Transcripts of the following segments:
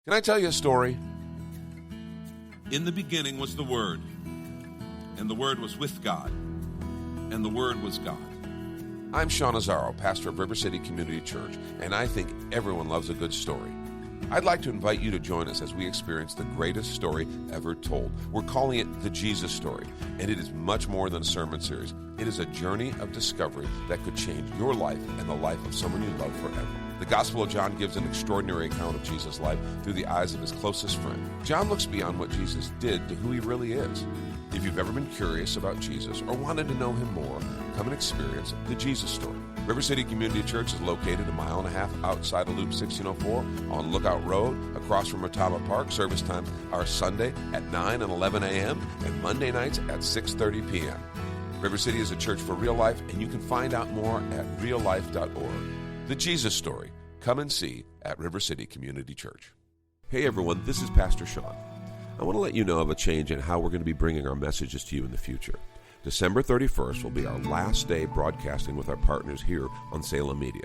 Can I tell you a story? In the beginning was the Word, and the Word was with God, and the Word was God. I'm Sean Azzaro, pastor of River City Community Church, and I think everyone loves a good story. I'd like to invite you to join us as we experience the greatest story ever told. We're calling it the Jesus Story, and it is much more than a sermon series. It is a journey of discovery that could change your life and the life of someone you love forever. The Gospel of John gives an extraordinary account of Jesus' life through the eyes of his closest friend. John looks beyond what Jesus did to who he really is. If you've ever been curious about Jesus or wanted to know him more, come and experience the Jesus Story. River City Community Church is located 1.5 miles outside of Loop 1604 on Lookout Road, across from Rotama Park. Service times are Sunday at 9 and 11 a.m. and Monday nights at 6:30 p.m. River City is a church for real life, and you can find out more at reallife.org. The Jesus Story. Come and see at River City Community Church. Hey everyone, this is Pastor Sean. I want to let you know of a change in how we're going to be bringing our messages to you in the future. December 31st will be our last day broadcasting with our partners here on Salem Media.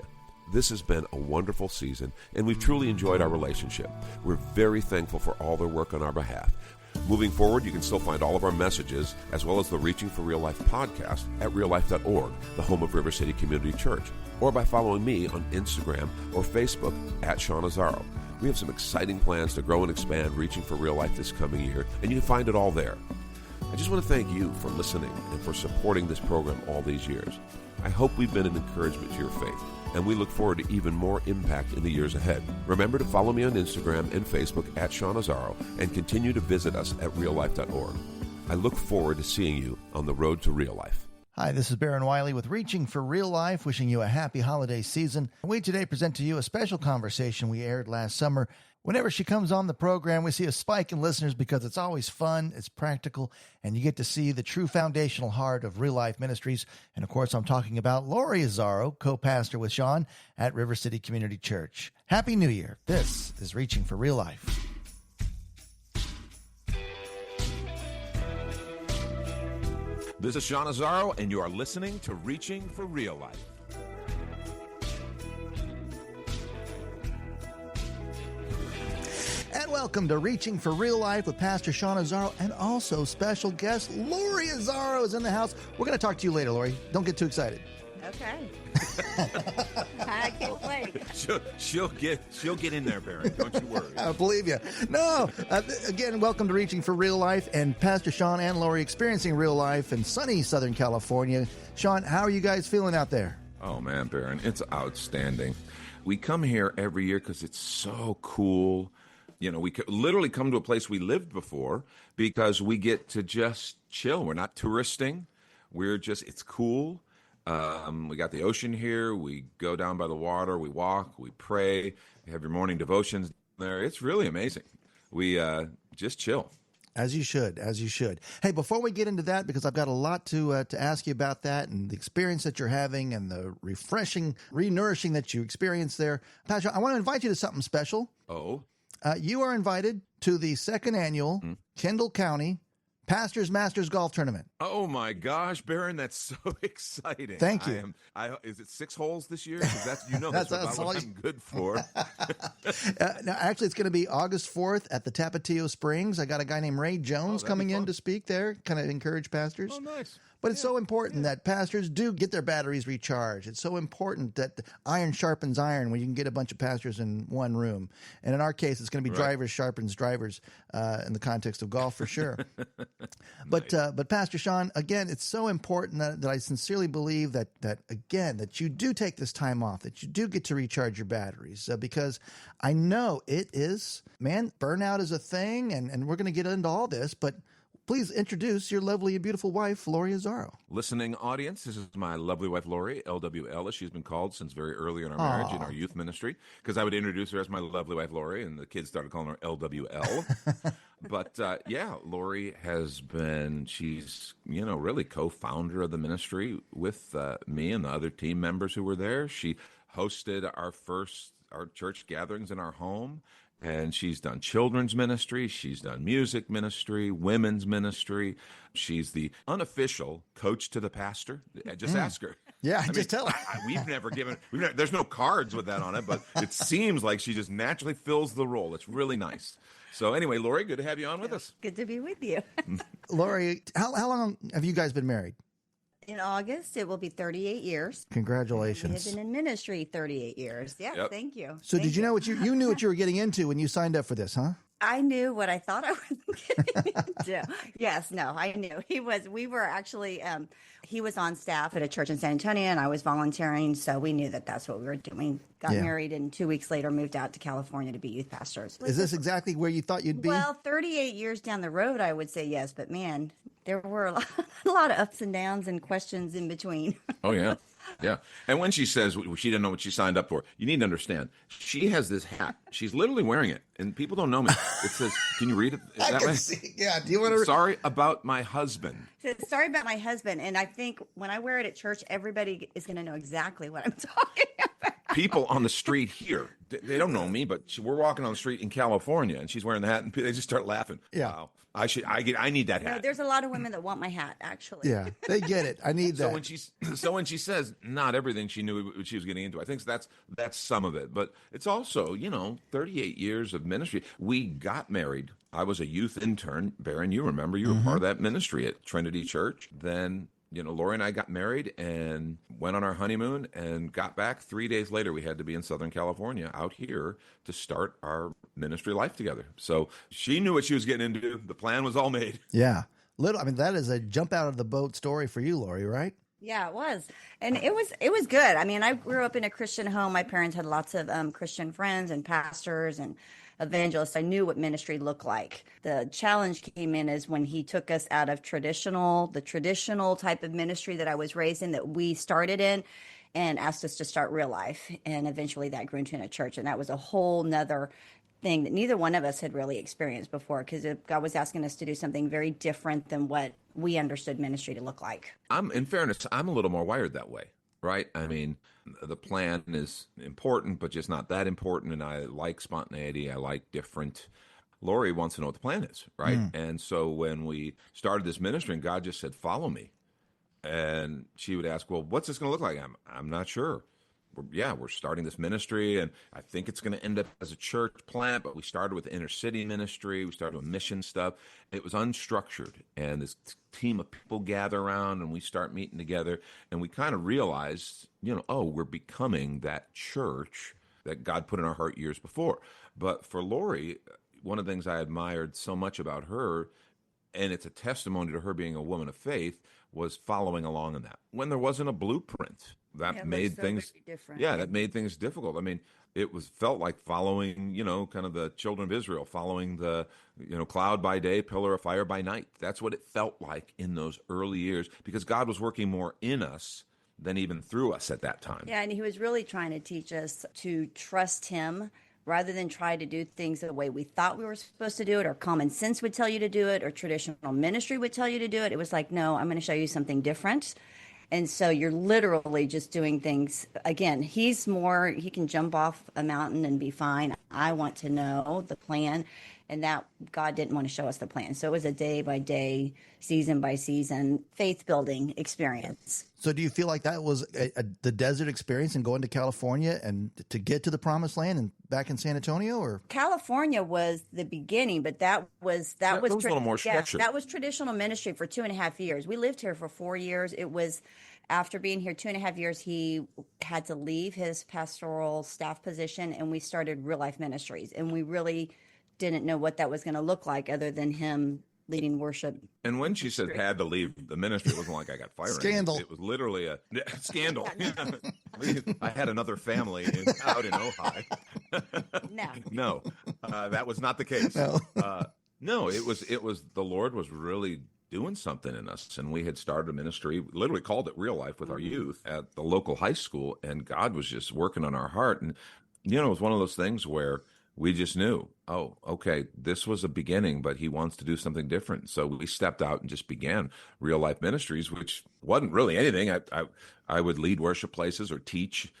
This has been a wonderful season, and we've truly enjoyed our relationship. We're very thankful for all their work on our behalf. Moving forward, you can still find all of our messages, as well as the Reaching for Real Life podcast at reallife.org, the home of River City Community Church, or by following me on Instagram or Facebook at Sean Azzaro. We have some exciting plans to grow and expand Reaching for Real Life this coming year, and you can find it all there. I just want to thank you for listening and for supporting this program all these years. I hope we've been an encouragement to your faith, and we look forward to even more impact in the years ahead. Remember to follow me on Instagram and Facebook at Sean Azzaro, and continue to visit us at reallife.org. I look forward to seeing you on the road to real life. Hi, this is Baron Wiley with Reaching for Real Life, wishing you a happy holiday season. We today present to you a special conversation we aired last summer. Whenever she comes on the program, we see a spike in listeners because it's always fun, it's practical, and you get to see the true foundational heart of Real Life Ministries. And of course, I'm talking about Lauri Azzaro, co-pastor with Sean at River City Community Church. Happy New Year. This is Reaching for Real Life. This is Sean Azzaro, and you are listening to Reaching for Real Life. And welcome to Reaching for Real Life with Pastor Sean Azzaro, and also special guest Lauri Azzaro is in the house. We're going to talk to you later, Lauri. Don't get too excited. Okay. I can't wait. She'll get in there, Baron. Don't you worry. I believe you. No. Again, welcome to Reaching for Real Life, and Pastor Sean and Lauri experiencing real life in sunny Southern California. Sean, how are you guys feeling out there? Oh, man, Baron, it's outstanding. We come here every year because it's so cool. You know, we could literally come to a place we lived before because we get to just chill. We're not touristing. It's cool. We got the ocean here. We go down by the water. We walk. We pray. You have your morning devotions there. It's really amazing. We just chill. As you should, as you should. Hey, before we get into that, because I've got a lot to ask you about that and the experience that you're having and the refreshing, re-nourishing that you experience there, Pastor, I want to invite you to something special. Oh? You are invited to the second annual Kendall County Pastors Masters Golf Tournament. Oh, my gosh, Baron, that's so exciting. Thank you. Is it 6 holes this year? Because that's what I'm good for. Now, actually, it's going to be August 4th at the Tapatio Springs. I got a guy named Ray Jones coming in to speak there, kind of encourage pastors. Oh, nice. But it's so important that pastors do get their batteries recharged. It's so important that iron sharpens iron when you can get a bunch of pastors in one room. And in our case, it's going to be drivers sharpens drivers in the context of golf for sure. But Pastor Sean, again, it's so important that I sincerely believe that you do take this time off, that you do get to recharge your batteries because I know it is, man, burnout is a thing, and we're going to get into all this, but please introduce your lovely and beautiful wife, Lauri Azzaro. Listening audience, this is my lovely wife, Lauri, LWL, as she's been called since very early in our marriage in our youth ministry, because I would introduce her as my lovely wife, Lauri, and the kids started calling her LWL. But, Lauri she's really co-founder of the ministry with me and the other team members who were there. She hosted our church gatherings in our home. And she's done children's ministry, she's done music ministry, women's ministry. She's the unofficial coach to the pastor. Just ask her. Yeah, just tell her. There's no cards with that on it, but it seems like she just naturally fills the role. It's really nice. So anyway, Lauri, good to have you on with us. Good to be with you. Lauri, how long have you guys been married? In August, it will be 38 years. Congratulations. We have been in ministry 38 years. Yeah, Yep. Thank you. So Thank did you know what you knew what you were getting into when you signed up for this, huh? I knew what I thought I was getting into. Yes, no, I knew. We were actually, he was on staff at a church in San Antonio, and I was volunteering, so we knew that that's what we were doing. Got married, and 2 weeks later moved out to California to be youth pastors. Is this exactly where you thought you'd be? Well, 38 years down the road, I would say yes, but man, there were a lot of ups and downs and questions in between. Oh, yeah. Yeah. And when she says she didn't know what she signed up for, you need to understand, she has this hat. She's literally wearing it, and people don't know me. It says, can you read it that way? Yeah. Do you want to? Sorry about my husband. Sorry about my husband. And I think when I wear it at church, everybody is going to know exactly what I'm talking about. People on the street here, they don't know me, but we're walking on the street in California, and she's wearing the hat, and they just start laughing. Yeah. Wow. I need that hat. No, there's a lot of women that want my hat, actually. Yeah, they get it. I need that. So when she says not everything she knew what she was getting into, I think that's some of it. But it's also, 38 years of ministry. We got married. I was a youth intern. Baron, you remember, you were part of that ministry at Trinity Church. Then, Lauri and I got married and went on our honeymoon and got back. 3 days later, we had to be in Southern California out here to start our ministry life together. So she knew what she was getting into. The plan was all made. Yeah. That is a jump out of the boat story for you, Lauri, right? Yeah, it was. And it was good. I mean, I grew up in a Christian home. My parents had lots of Christian friends and pastors and evangelists. I knew what ministry looked like. The challenge came in is when he took us out of the traditional type of ministry that I was raised in, that we started in, and asked us to start real life. And eventually that grew into a church. And that was a whole nother thing that neither one of us had really experienced before, because God was asking us to do something very different than what we understood ministry to look like. In fairness, I'm a little more wired that way, right? I mean, the plan is important, but just not that important. And I like spontaneity. I like different. Lauri wants to know what the plan is, right? And so when we started this ministry and God just said, follow me. And she would ask, well, what's this going to look like? I'm not sure. We're starting this ministry, and I think it's going to end up as a church plant, but we started with inner city ministry. We started with mission stuff. It was unstructured, and this team of people gather around, and we start meeting together, and we kind of realized, we're becoming that church that God put in our heart years before. But for Lauri, one of the things I admired so much about her, and it's a testimony to her being a woman of faith, was following along in that. When there wasn't a blueprint, that made things different. Yeah, that made things difficult. I mean, felt like following, kind of the children of Israel, following the, cloud by day, pillar of fire by night. That's what it felt like in those early years, because God was working more in us than even through us at that time. Yeah, and he was really trying to teach us to trust him rather than try to do things the way we thought we were supposed to do it, or common sense would tell you to do it, or traditional ministry would tell you to do it. It was like, no, I'm going to show you something different. And so you're literally just doing things. Again, he can jump off a mountain and be fine. I want to know the plan, and that God didn't want to show us the plan. So it was a day by day, season by season, faith building experience. So do you feel like that was the desert experience and going to California and to get to the promised land and back in San Antonio? Or California was the beginning, but that was a little more structured. That was traditional ministry for 2.5 years. We lived here for 4 years. It was after being here 2.5 years, he had to leave his pastoral staff position, and we started Real Life Ministries. And we really didn't know what that was going to look like other than him leading worship. And when she said had to leave the ministry, it wasn't like I got fired. Scandal. It was literally a scandal. I had another family out in Ojai. No, that was not the case. No, it was the Lord was really doing something in us, and we had started a ministry, literally called it Real Life, with our youth at the local high school, and God was just working on our heart. And it was one of those things where we just knew, oh, okay, this was a beginning, but he wants to do something different. So we stepped out and just began Real Life Ministries, which wasn't really anything. I would lead worship places or teach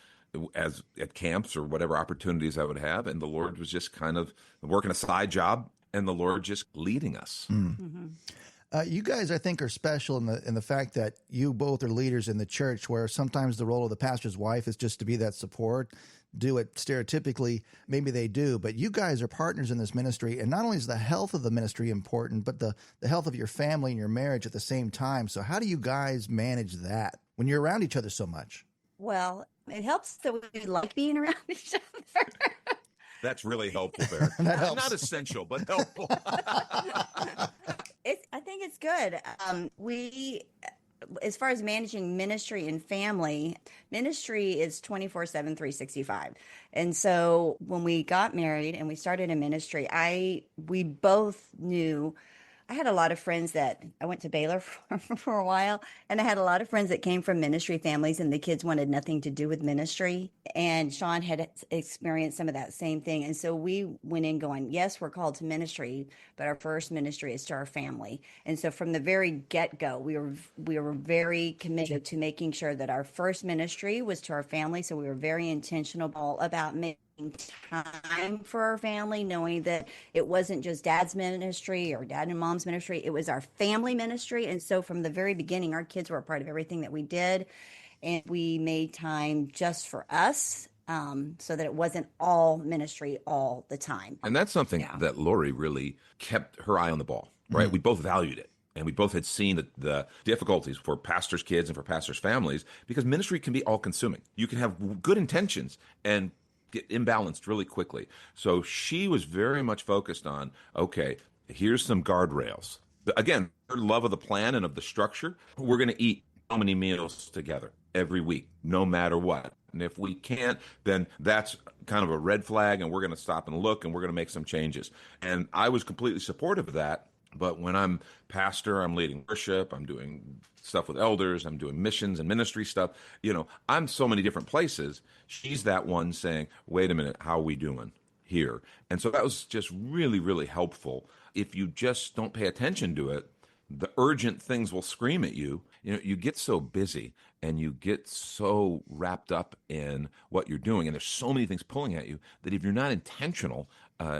at camps or whatever opportunities I would have, and the Lord was just kind of working a side job, and the Lord just leading us. You guys, I think, are special in the fact that you both are leaders in the church, where sometimes the role of the pastor's wife is just to be that support. Do it stereotypically, maybe they do, but you guys are partners in this ministry, and not only is the health of the ministry important, but the health of your family and your marriage at the same time. So how do you guys manage that when you're around each other so much? Well, it helps that we like being around each other. That's really helpful, Barry. That helps. Not essential, but helpful. I think it's good. As far as managing ministry and family, ministry is 24/7, 365. And so when we got married and we started a ministry, we both knew. I had a lot of friends that I went to Baylor for a while, and I had a lot of friends that came from ministry families, and the kids wanted nothing to do with ministry. And Sean had experienced some of that same thing. And so we went in going, yes, we're called to ministry, but our first ministry is to our family. And so from the very get-go, we were very committed to making sure that our first ministry was to our family. So we were very intentional about making time for our family, knowing that it wasn't just dad's ministry or dad and mom's ministry, it was our family ministry. And so from the very beginning, our kids were a part of everything that we did, and we made time just for us, so that it wasn't all ministry all the time. And that's something that Lauri really kept her eye on the ball, right? We both valued it. And we both had seen the difficulties for pastors' kids and for pastors' families, because ministry can be all-consuming. You can have good intentions and get imbalanced really quickly. So she was very much focused on, okay, here's some guardrails. Again, her love of the plan and of the structure. We're going to eat how many meals together every week, no matter what. And if we can't, then that's kind of a red flag, and we're going to stop and look, and we're going to make some changes. And I was completely supportive of that. But when I'm pastor, I'm leading worship, I'm doing stuff with elders, I'm doing missions and ministry stuff. I'm so many different places. She's that one saying, wait a minute, how are we doing here? And so that was just really, really helpful. If you just don't pay attention to it, the urgent things will scream at you. You get so busy and you get so wrapped up in what you're doing, and there's so many things pulling at you, that if you're not intentional,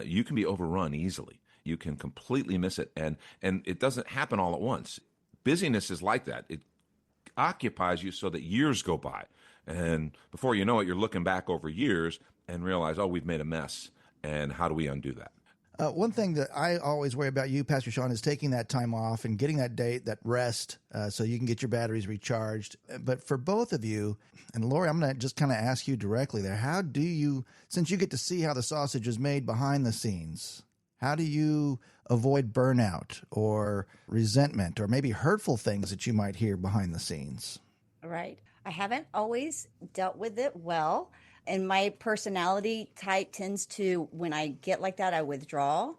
you can be overrun easily. You can completely miss it, and it doesn't happen all at once. Busyness is like that. It occupies you so that years go by, and before you know it, you're looking back over years and realize, oh, we've made a mess, and how do we undo that? One thing that I always worry about you, Pastor Sean, is taking that time off and getting that rest, so you can get your batteries recharged. But for both of you, and Lauri, I'm going to just kind of ask you directly there, how do you, since you get to see how the sausage is made behind the scenes, how do you avoid burnout or resentment or maybe hurtful things that you might hear behind the scenes? Right. I haven't always dealt with it well. And my personality type tends to, when I get like that, I withdraw.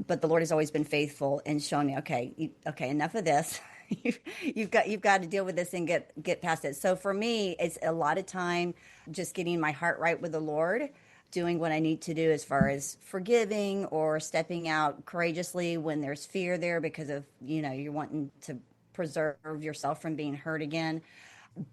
But the Lord has always been faithful and shown me, okay, enough of this. You've got to deal with this and get past it. So for me, it's a lot of time just getting my heart right with the Lord, doing what I need to do as far as forgiving or stepping out courageously when there's fear there because of, you're wanting to preserve yourself from being hurt again.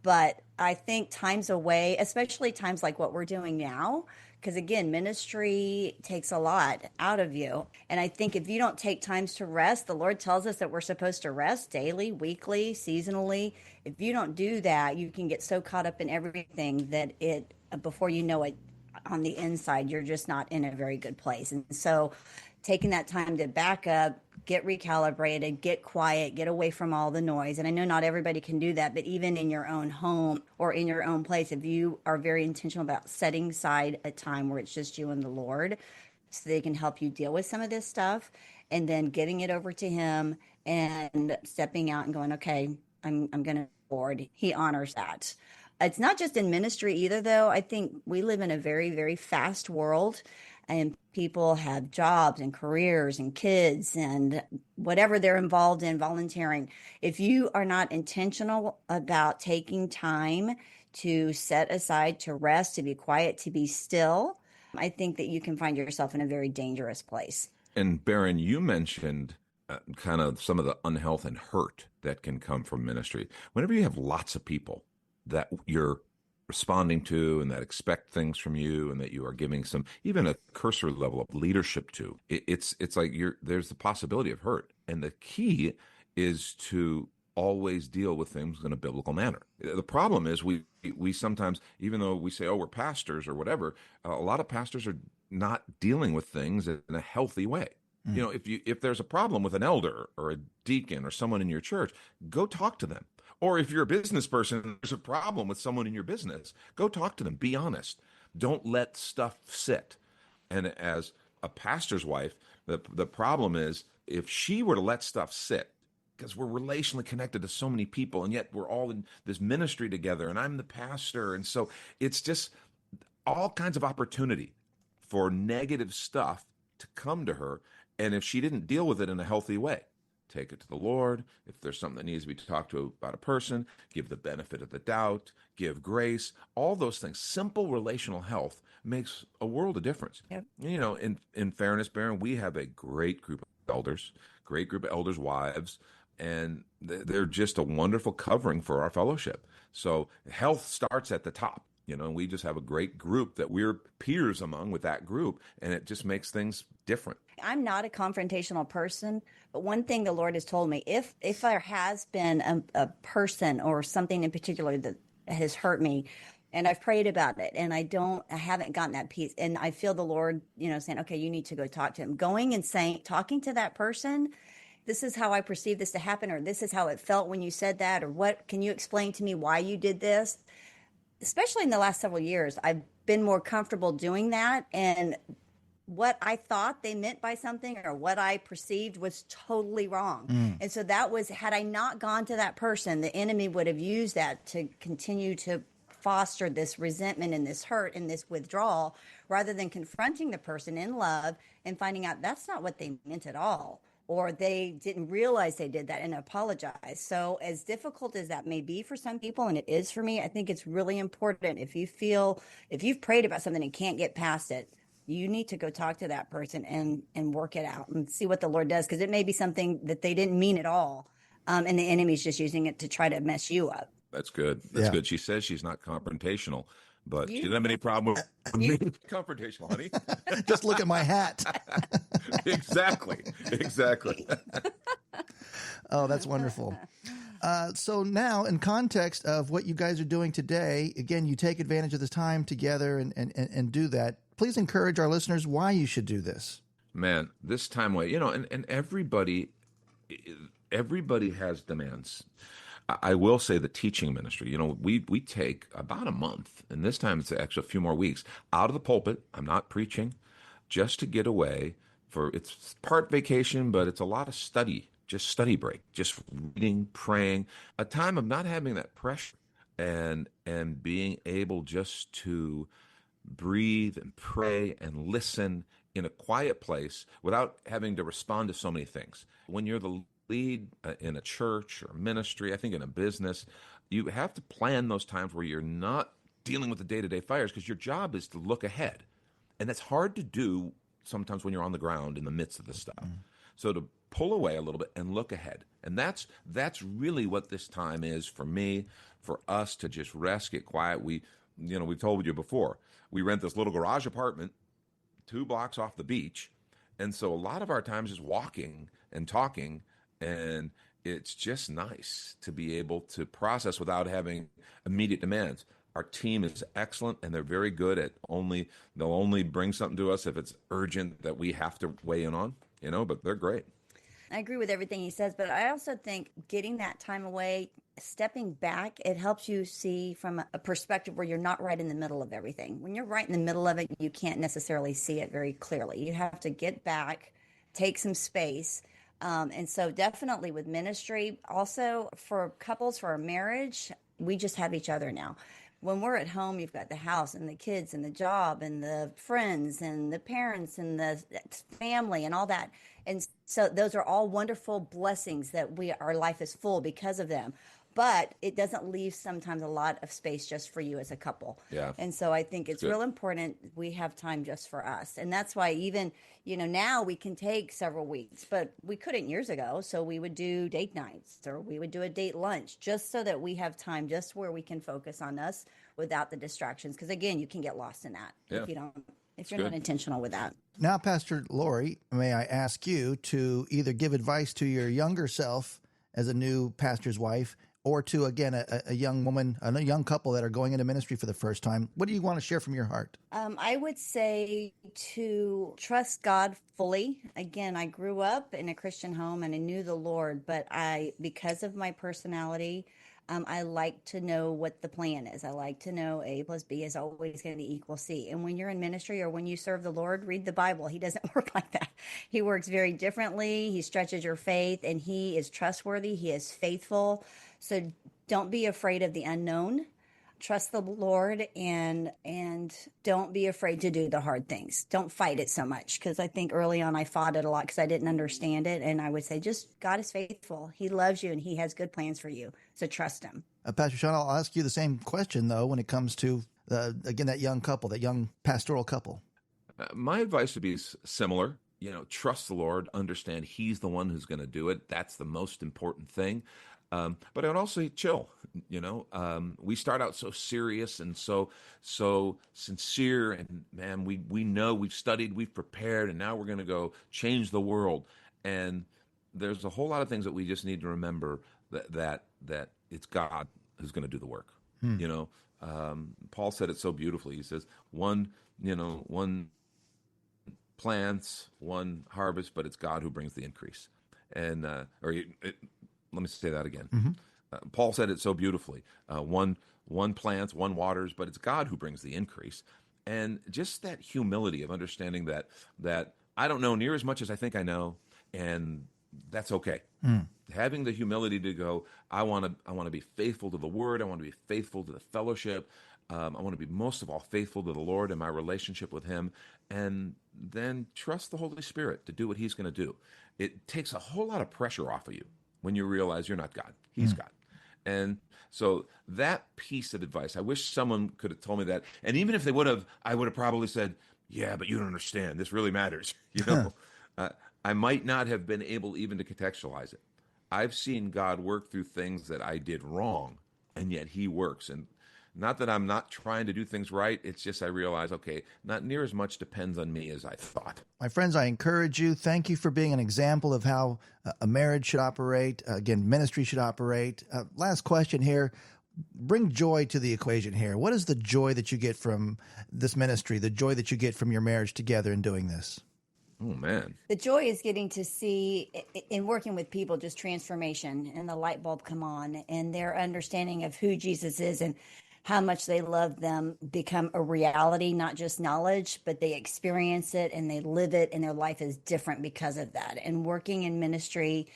But I think times away, especially times like what we're doing now, because again, ministry takes a lot out of you. And I think if you don't take times to rest, the Lord tells us that we're supposed to rest daily, weekly, seasonally. If you don't do that, you can get so caught up in everything that before you know it, on the inside, you're just not in a very good place. And so taking that time to back up, get recalibrated, get quiet, get away from all the noise. And I know not everybody can do that, but even in your own home or in your own place, if you are very intentional about setting aside a time where it's just you and the Lord, so they can help you deal with some of this stuff, and then getting it over to Him and stepping out and going, okay, I'm going to Lord. He honors that. It's not just in ministry either, though. I think we live in a very, very fast world, and people have jobs and careers and kids and whatever they're involved in, volunteering. If you are not intentional about taking time to set aside, to rest, to be quiet, to be still, I think that you can find yourself in a very dangerous place. And Baron, you mentioned kind of some of the unhealth and hurt that can come from ministry. Whenever you have lots of people that you're responding to and that expect things from you and that you are giving some, even a cursory level of leadership to, it's like there's the possibility of hurt. And the key is to always deal with things in a biblical manner. The problem is we sometimes, even though we say, oh, we're pastors or whatever, a lot of pastors are not dealing with things in a healthy way. You know, if there's a problem with an elder or a deacon or someone in your church, go talk to them. Or if you're a business person, there's a problem with someone in your business, go talk to them. Be honest. Don't let stuff sit. And as a pastor's wife, the problem is if she were to let stuff sit, because we're relationally connected to so many people, and yet we're all in this ministry together, and I'm the pastor, and so it's just all kinds of opportunity for negative stuff to come to her. And if she didn't deal with it in a healthy way, take it to the Lord. If there's something that needs to be talked to about a person, give the benefit of the doubt, give grace, all those things. Simple relational health makes a world of difference. Yep. You know, in fairness, Baron, we have a great group of elders, wives, and they're just a wonderful covering for our fellowship. So health starts at the top. You know, and we just have a great group that we're peers among with that group, and it just makes things different. I'm not a confrontational person, but one thing the Lord has told me, if there has been a person or something in particular that has hurt me, and I've prayed about it, and I haven't gotten that peace, and I feel the Lord, you know, saying, okay, you need to go talk to him. Going and talking to that person, this is how I perceive this to happen, or this is how it felt when you said that, or what, can you explain to me why you did this? Especially in the last several years, I've been more comfortable doing that. And what I thought they meant by something or what I perceived was totally wrong. And so that was, had I not gone to that person, the enemy would have used that to continue to foster this resentment and this hurt and this withdrawal, rather than confronting the person in love and finding out that's not what they meant at all, or they didn't realize they did that and apologize. So as difficult as that may be for some people, and it is for me, I think it's really important, if you've prayed about something and can't get past it, you need to go talk to that person and work it out and see what the Lord does, because it may be something that they didn't mean at all, and the enemy's just using it to try to mess you up. That's good. That's good. She says she's not confrontational, but she doesn't have any problem with me. Confrontational, honey. Just look at my hat. Exactly. Oh, that's wonderful. So now, in context of what you guys are doing today, again, you take advantage of this time together and do that. Please encourage our listeners why you should do this. Man, this time away, you know, and everybody has demands. I will say the teaching ministry, you know, we take about a month, and this time it's actually a few more weeks, out of the pulpit. I'm not preaching, just to get away it's part vacation, but it's a lot of study, just study break, just reading, praying, a time of not having that pressure and being able just to breathe and pray and listen in a quiet place without having to respond to so many things. When you're the lead in a church or ministry, I think in a business, you have to plan those times where you're not dealing with the day-to-day fires, because your job is to look ahead. And that's hard to do sometimes when you're on the ground in the midst of the stuff. So to pull away a little bit and look ahead. And that's really what this time is for me, for us to just rest, get quiet. We've told you before, we rent this little garage apartment 2 blocks off the beach. And so a lot of our time is just walking and talking, and it's just nice to be able to process without having immediate demands. Our team is excellent, and they're very good at they'll only bring something to us if it's urgent that we have to weigh in on, you know, but they're great. I agree with everything he says, but I also think getting that time away, stepping back, it helps you see from a perspective where you're not right in the middle of everything. When you're right in the middle of it, you can't necessarily see it very clearly. You have to get back, take some space. And so definitely with ministry, also for couples, for a marriage, we just have each other now. When we're at home, you've got the house and the kids and the job and the friends and the parents and the family and all that. And so those are all wonderful blessings that our life is full because of them. But it doesn't leave sometimes a lot of space just for you as a couple. Yeah. And so I think it's real important we have time just for us. And that's why even, you know, now we can take several weeks, but we couldn't years ago. So we would do date nights, or we would do a date lunch, just so that we have time just where we can focus on us without the distractions. Because again, you can get lost in that if you're not intentional with that. Now, Pastor Lauri, may I ask you to either give advice to your younger self as a new pastor's wife, or to, again, a young woman, a young couple that are going into ministry for the first time? What do you want to share from your heart? I would say to trust God fully. Again, I grew up in a Christian home and I knew the Lord, but because of my personality, I like to know what the plan is. I like to know A plus B is always going to equal C. And when you're in ministry or when you serve the Lord, read the Bible. He doesn't work like that. He works very differently. He stretches your faith, and he is trustworthy. He is faithful. So don't be afraid of the unknown. Trust the Lord, and don't be afraid to do the hard things. Don't fight it so much, because I think early on I fought it a lot because I didn't understand it. And I would say, just God is faithful. He loves you and he has good plans for you. So trust him. Pastor Sean, I'll ask you the same question, though, when it comes to, again, that young couple, that young pastoral couple. My advice would be similar. Trust the Lord, understand he's the one who's going to do it. That's the most important thing. But I would also say chill. We start out so serious and so sincere, and man, we know, we've studied, we've prepared, and now we're going to go change the world. And there's a whole lot of things that we just need to remember that it's God who's going to do the work. Paul said it so beautifully. He says, one plants, one harvest, but it's God who brings the increase. And let me say that again. Mm-hmm. Paul said it so beautifully. One plants, one waters, but it's God who brings the increase. And just that humility of understanding that I don't know near as much as I think I know, and that's okay. Having the humility to go, I want to be faithful to the Word. I want to be faithful to the fellowship. I want to be most of all faithful to the Lord and my relationship with him, and then trust the Holy Spirit to do what he's going to do. It takes a whole lot of pressure off of you when you realize you're not God. He's God. And so that piece of advice, I wish someone could have told me that. And even if they would have, I would have probably said, yeah, but you don't understand. This really matters. I might not have been able even to contextualize it. I've seen God work through things that I did wrong, and yet he works. And not that I'm not trying to do things right. It's just I realize, okay, not near as much depends on me as I thought. My friends, I encourage you. Thank you for being an example of how a marriage should operate. Again, ministry should operate. Last question here. Bring joy to the equation here. What is the joy that you get from this ministry, the joy that you get from your marriage together in doing this? Oh, man. The joy is getting to see, in working with people, just transformation and the light bulb come on, and their understanding of who Jesus is and how much they love them become a reality, not just knowledge, but they experience it and they live it, and their life is different because of that. And working in ministry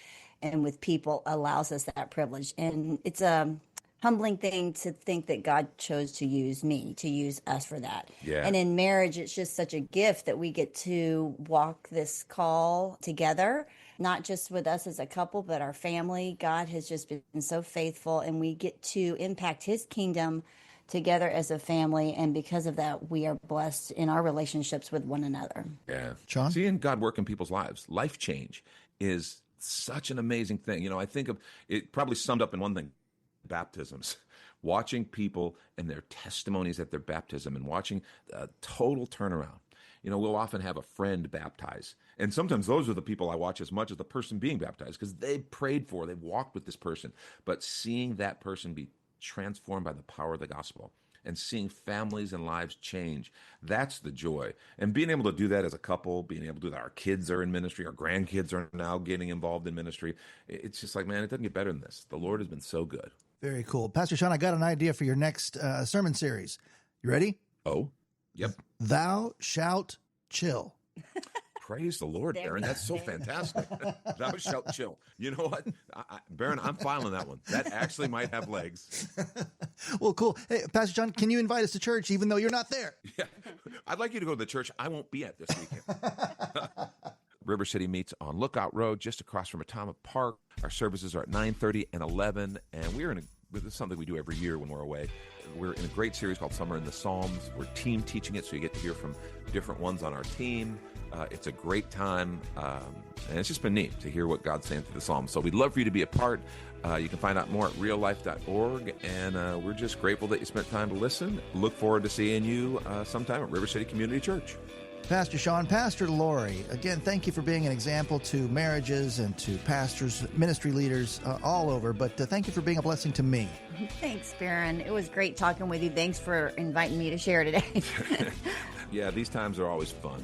and with people allows us that privilege. And it's a humbling thing to think that God chose to use me, to use us for that. Yeah. And in marriage, it's just such a gift that we get to walk this call together, not just with us as a couple, but our family. God has just been so faithful, and we get to impact his kingdom together as a family. And because of that, we are blessed in our relationships with one another. Yeah. John? Seeing God work in people's lives, life change is such an amazing thing. I think of it probably summed up in one thing: baptisms. Watching people and their testimonies at their baptism, and watching a total turnaround. We'll often have a friend baptize, and sometimes those are the people I watch as much as the person being baptized, because they prayed for, they walked with this person. But seeing that person be transformed by the power of the gospel, and seeing families and lives change, that's the joy. And being able to do that as a couple, being able to do that, our kids are in ministry, our grandkids are now getting involved in ministry. It's just like, man, it doesn't get better than this. The Lord has been so good. Very cool. Pastor Sean, I got an idea for your next sermon series. You ready? Oh, yep. Thou shalt chill. Praise the Lord, Baron. That's so fantastic. Thou shalt chill. You know what? Baron, I'm filing that one. That actually might have legs. Well, cool. Hey, Pastor John, can you invite us to church even though you're not there? Yeah. I'd like you to go to the church I won't be at this weekend. River City meets on Lookout Road, just across from Atomic Park. Our services are at 9:30 and 11, and this is something we do every year when we're away. We're in a great series called Summer in the Psalms. We're team teaching it, so you get to hear from different ones on our team. It's a great time, and it's just been neat to hear what God's saying through the Psalms. So we'd love for you to be a part. You can find out more at reallife.org, and we're just grateful that you spent time to listen. Look forward to seeing you sometime at River City Community Church. Pastor Sean, Pastor Lauri, again, thank you for being an example to marriages and to pastors, ministry leaders all over, but thank you for being a blessing to me. Thanks, Barron. It was great talking with you. Thanks for inviting me to share today. Yeah, these times are always fun.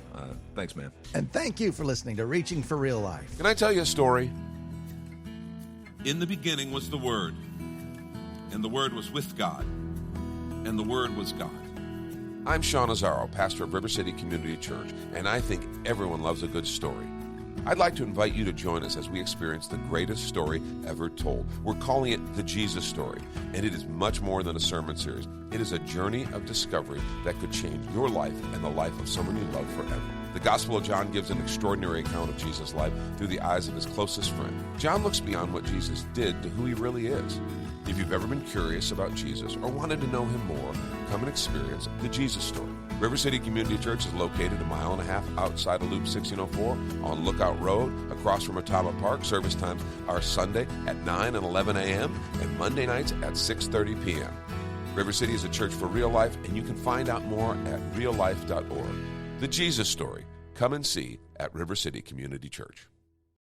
Thanks, man. And thank you for listening to Reaching for Real Life. Can I tell you a story? In the beginning was the Word, and the Word was with God, and the Word was God. I'm Sean Azzaro, pastor of River City Community Church, and I think everyone loves a good story. I'd like to invite you to join us as we experience the greatest story ever told. We're calling it the Jesus story, and it is much more than a sermon series. It is a journey of discovery that could change your life and the life of someone you love forever. The Gospel of John gives an extraordinary account of Jesus' life through the eyes of his closest friend. John looks beyond what Jesus did to who he really is. If you've ever been curious about Jesus or wanted to know him more, come and experience the Jesus story. River City Community Church is located 1.5 miles outside of Loop 1604 on Lookout Road, across from Otama Park. Service times are Sunday at 9 and 11 a.m. and Monday nights at 6:30 p.m. River City is a church for real life, and you can find out more at reallife.org. The Jesus story. Come and see at River City Community Church.